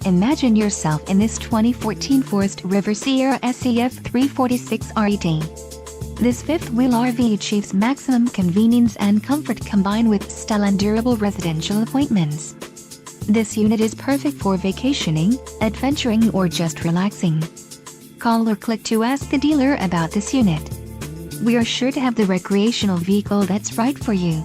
Imagine yourself in this 2014 Forest River Sierra SEF 346 RET. This fifth-wheel RV achieves maximum convenience and comfort combined with style and durable residential appointments. This unit is perfect for vacationing, adventuring, or just relaxing. Call or click to ask the dealer about this unit. We are sure to have the recreational vehicle that's right for you.